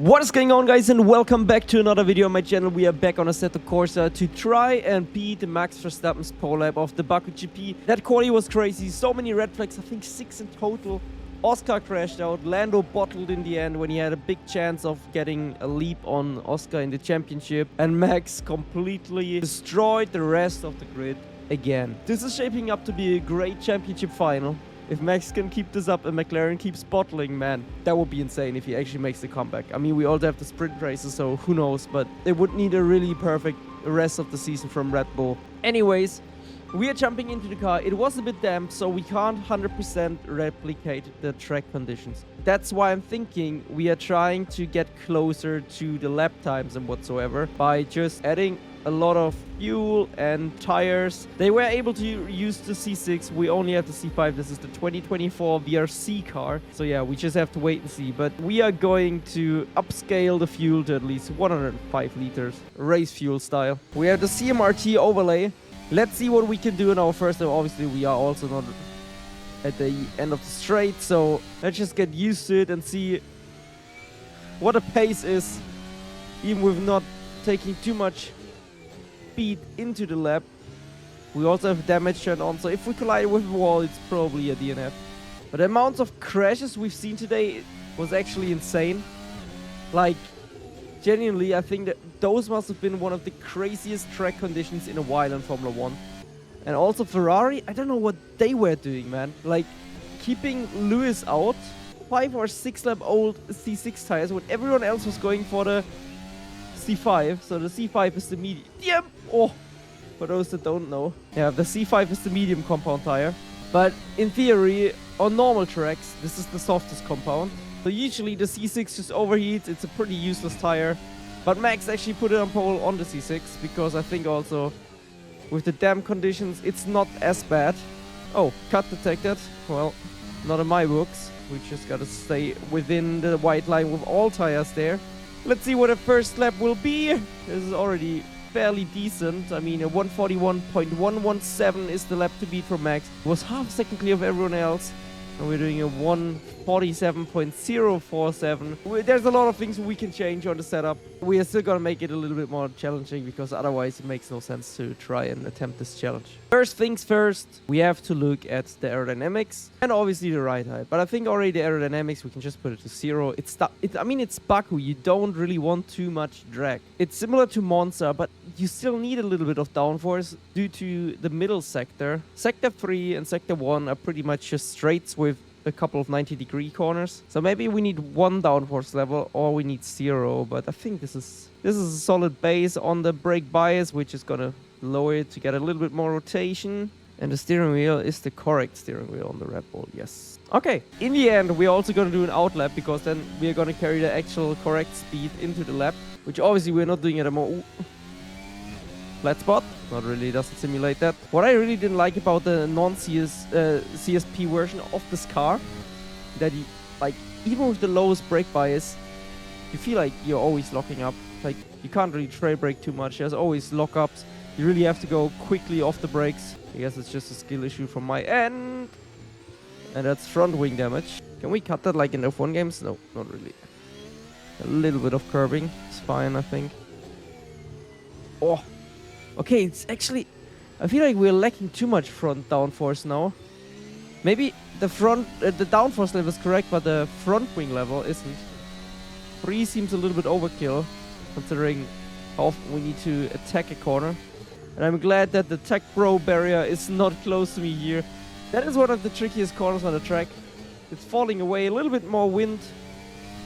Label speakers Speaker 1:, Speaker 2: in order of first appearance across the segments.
Speaker 1: What is going on, guys, and welcome back to another video on my channel. We are back on Assetto Corsa to try and beat Max Verstappen's pole lap of the Baku GP. That quali was crazy, so many red flags, I think 6 in total. Oscar crashed out, Lando bottled in the end when he had a big chance of getting a leap on Oscar in the championship. And Max completely destroyed the rest of the grid again. This is shaping up to be a great championship final. If Max can keep this up and McLaren keeps bottling, man, that would be insane if he actually makes the comeback. I mean, we also have the sprint races, so who knows, but it would need a really perfect rest of the season from Red Bull. Anyways, we are jumping into the car. It was a bit damp, so we can't 100% replicate the track conditions. That's why I'm thinking we are trying to get closer to the lap times and whatsoever by just adding a lot of fuel and tires. They were able to use the C6. We only have the C5. This is the 2024 VRC car. So yeah, we just have to wait and see. But we are going to upscale the fuel to at least 105 liters, race fuel style. We have the CMRT overlay. Let's see what we can do in our first. Obviously, we are also not at the end of the straight. So let's just get used to it and see what the pace is, even with not taking too much speed into the lap. We also have damage turned on, so if we collide with a wall, it's probably a DNF. But the amounts of crashes we've seen today was actually insane. Like, genuinely, I think that those must have been one of the craziest track conditions in a while in Formula 1. And also Ferrari, I don't know what they were doing, man. Like, keeping Lewis out, 5 or 6 lap old C6 tires when everyone else was going for the C5. So the C5 is the medium. Oh, for those that don't know. Yeah, the C5 is the medium compound tire. But in theory, on normal tracks, this is the softest compound. So usually the C6 just overheats. It's a pretty useless tire. But Max actually put it on pole on the C6 because I think also with the damp conditions, it's not as bad. Oh, cut detected. Well, not in my books. We just gotta stay within the white line with all tires there. Let's see what the first lap will be. This is already fairly decent. I mean, a 141.117 is the lap to beat for Max. It was half a second clear of everyone else. And we're doing a 147.047. There's a lot of things we can change on the setup. We are still gonna make it a little bit more challenging because otherwise it makes no sense to try and attempt this challenge. First things first, we have to look at the aerodynamics and obviously the ride height. But I think already the aerodynamics, we can just put it to 0. I mean, it's Baku. You don't really want too much drag. It's similar to Monza, but you still need a little bit of downforce due to the middle sector. Sector 3 and Sector 1 are pretty much just straights with a couple of 90-degree corners. So maybe we need 1 downforce level or we need 0. But I think this is a solid base on the brake bias, which is gonna lower it to get a little bit more rotation. And the steering wheel is the correct steering wheel on the Red Bull, yes. Okay, in the end, we're also gonna do an outlap because then we're gonna carry the actual correct speed into the lap, which obviously we're not doing at a more flat spot. Not really, doesn't simulate that. What I really didn't like about the CSP version of this car, that you, like, even with the lowest brake bias, you feel like you're always locking up. Like, you can't really trail brake too much. There's always lockups. You really have to go quickly off the brakes. I guess it's just a skill issue from my end. And that's front wing damage. Can we cut that like in F1 games? No, not really. A little bit of curbing. It's fine, I think. Oh. Okay, it's actually... I feel like we're lacking too much front downforce now. Maybe the front... the downforce level is correct, but the front wing level isn't. 3 seems a little bit overkill, considering how often we need to attack a corner. And I'm glad that the Tech Pro barrier is not close to me here. That is one of the trickiest corners on the track. It's falling away. A little bit more wind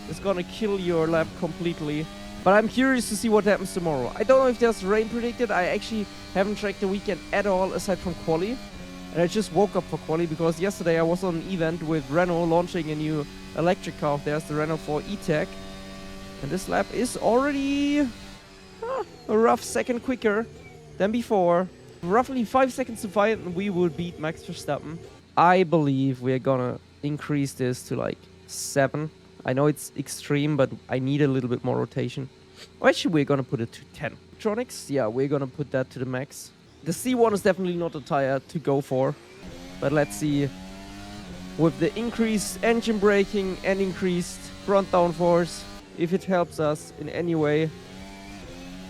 Speaker 1: is gonna kill your lap completely. But I'm curious to see what happens tomorrow. I don't know if there's rain predicted. I actually haven't tracked the weekend at all aside from quali. And I just woke up for quali because yesterday I was on an event with Renault launching a new electric car. There's the Renault 4 E-Tech. And this lap is already a rough second quicker than before. Roughly 5 seconds to fight and we will beat Max Verstappen. I believe we're gonna increase this to like 7. I know it's extreme, but I need a little bit more rotation. Or actually, we're gonna put it to 10. Electronics, yeah, we're gonna put that to the max. The C1 is definitely not a tire to go for. But let's see. With the increased engine braking and increased front downforce, if it helps us in any way.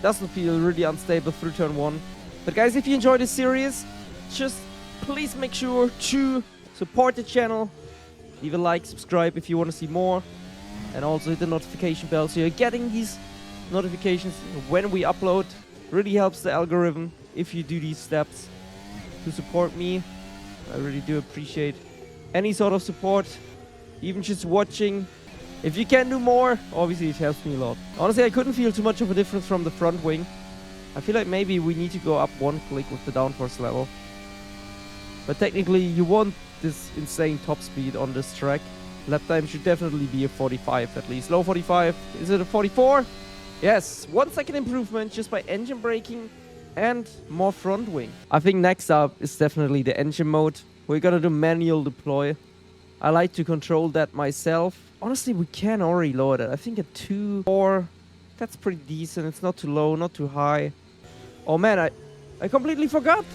Speaker 1: Doesn't feel really unstable through turn 1. But guys, if you enjoy this series, just please make sure to support the channel. Leave a like, subscribe if you want to see more. And also hit the notification bell so you're getting these notifications when we upload. Really helps the algorithm if you do these steps to support me. I really do appreciate any sort of support, even just watching. If you can do more, obviously it helps me a lot. Honestly, I couldn't feel too much of a difference from the front wing. I feel like maybe we need to go up 1 click with the downforce level. But technically, you want this insane top speed on this track. Lap time should definitely be a 45 at least. Low 45. Is it a 44? Yes, 1 second improvement just by engine braking and more front wing. I think next up is definitely the engine mode. We're gonna do manual deploy. I like to control that myself. Honestly, we can already lower that. I think a 2, 4, that's pretty decent. It's not too low, not too high. Oh man, I completely forgot.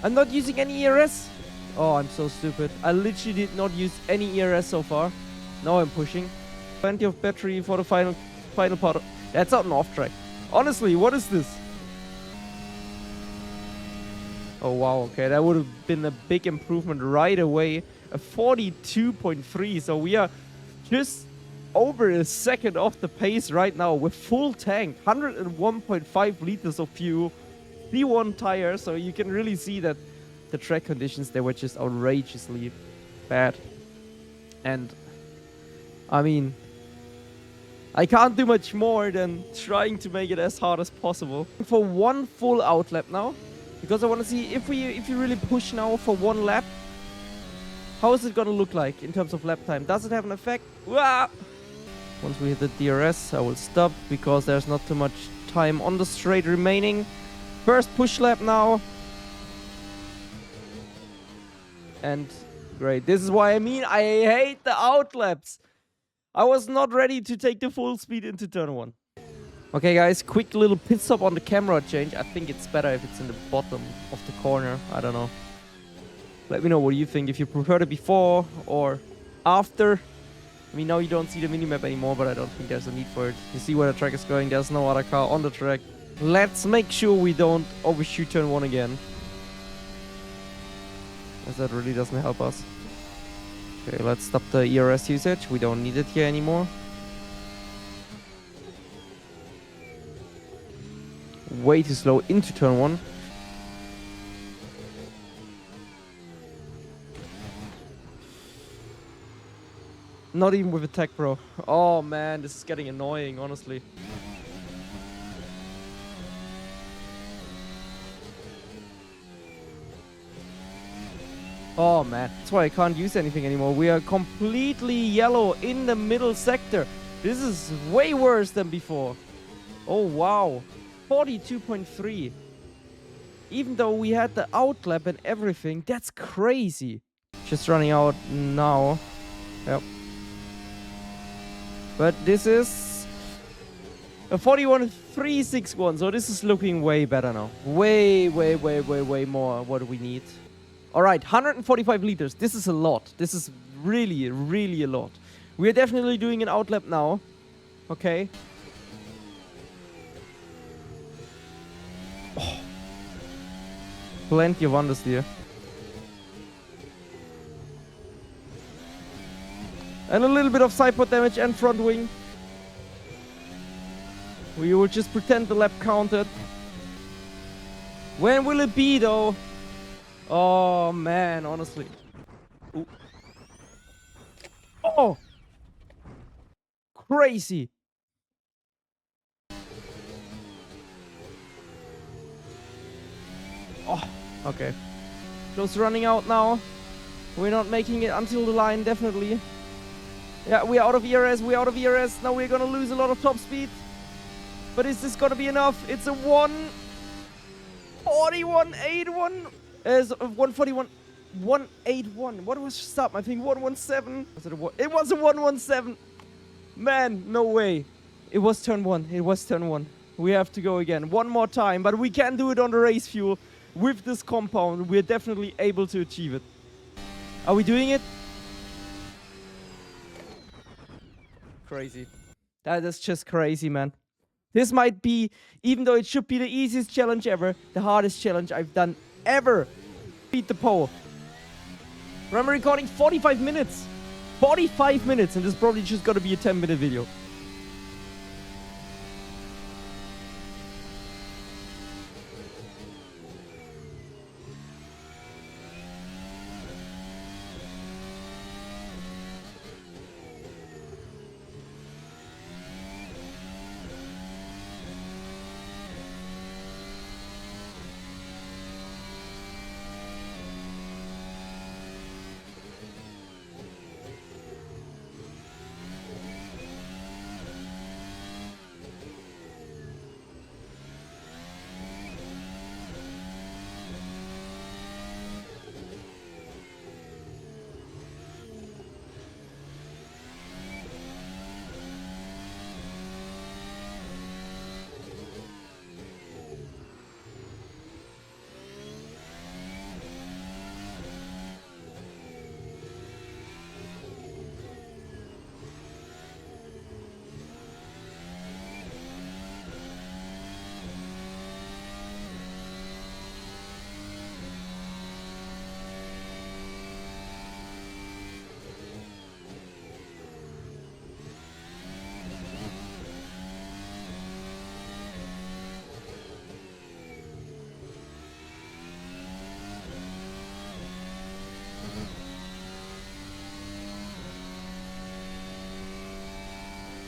Speaker 1: I'm not using any ERS. Oh, I'm so stupid. I literally did not use any ERS so far. Now I'm pushing. Plenty of battery for the final part. That's not an off track. Honestly, what is this? Oh wow, okay, that would have been a big improvement right away. A 42.3, so we are just over a second off the pace right now with full tank. 101.5 liters of fuel. C1 tire, so you can really see that the track conditions, they were just outrageously bad. And I mean, I can't do much more than trying to make it as hard as possible. For 1 full out lap now, because I want to see if we really push now for 1 lap, how is it gonna look like in terms of lap time? Does it have an effect? Wah! Once we hit the DRS, I will stop because there's not too much time on the straight remaining. First push lap now. And great. This is why I mean I hate the out laps. I was not ready to take the full speed into turn 1. Okay guys, quick little pit stop on the camera change. I think it's better if it's in the bottom of the corner. I don't know. Let me know what you think, if you preferred it before or after. I mean, now you don't see the minimap anymore, but I don't think there's a need for it. You see where the track is going, there's no other car on the track. Let's make sure we don't overshoot turn 1 again, as that really doesn't help us. Okay, let's stop the ERS usage. We don't need it here anymore. Way too slow into turn 1. Not even with a tech, bro. Oh man, this is getting annoying, honestly. Oh man, that's why I can't use anything anymore. We are completely yellow in the middle sector. This is way worse than before. Oh wow, 42.3. Even though we had the outlap and everything, that's crazy. Just running out now. Yep. But this is a 41.361, so this is looking way better now. Way more what we need. Alright, 145 liters. This is a lot. This is really, really a lot. We are definitely doing an outlap now. Okay. Oh. Plenty of understeer. And a little bit of side pod damage and front wing. We will just pretend the lap counted. When will it be though? Oh man, honestly. Ooh. Oh! Crazy! Oh, okay. Close to running out now. We're not making it until the line, definitely. Yeah, we're out of ERS, we're out of ERS. Now we're gonna lose a lot of top speed. But is this gonna be enough? It's a 141.81. 141. 181. What was stop? I think 117. Was it a one? It was a 117. Man, no way. It was turn 1. It was turn 1. We have to go again. One more time. But we can do it on the race fuel. With this compound, we're definitely able to achieve it. Are we doing it? Crazy. That is just crazy, man. This might be, even though it should be the easiest challenge ever, the hardest challenge I've done ever. Beat the pole. Remember recording 45 minutes. 45 minutes, and this is probably just gonna be a 10-minute video.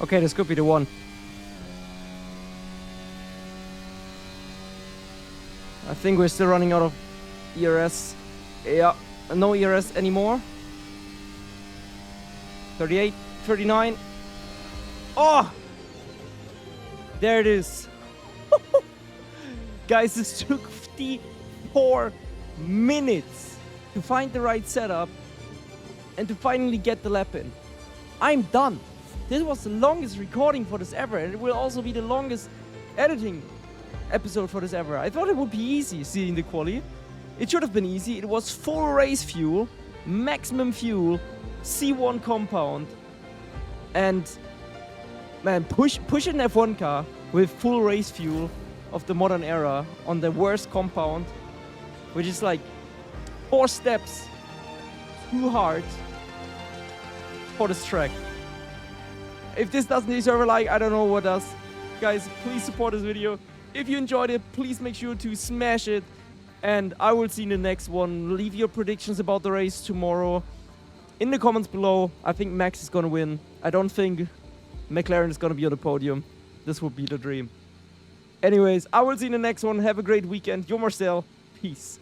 Speaker 1: Okay, this could be the one. I think we're still running out of ERS. Yeah, no ERS anymore. 38, 39. Oh! There it is. Guys, this took 54 minutes to find the right setup and to finally get the lap in. I'm done. This was the longest recording for this ever, and it will also be the longest editing episode for this ever. I thought it would be easy seeing the quali. It should have been easy. It was full race fuel, maximum fuel, C1 compound, and man, push an F1 car with full race fuel of the modern era on the worst compound, which is like 4 steps too hard for this track. If this doesn't deserve a like, I don't know what does. Guys, please support this video. If you enjoyed it, please make sure to smash it. And I will see you in the next one. Leave your predictions about the race tomorrow in the comments below. I think Max is going to win. I don't think McLaren is going to be on the podium. This would be the dream. Anyways, I will see you in the next one. Have a great weekend. You're Marcel. Peace.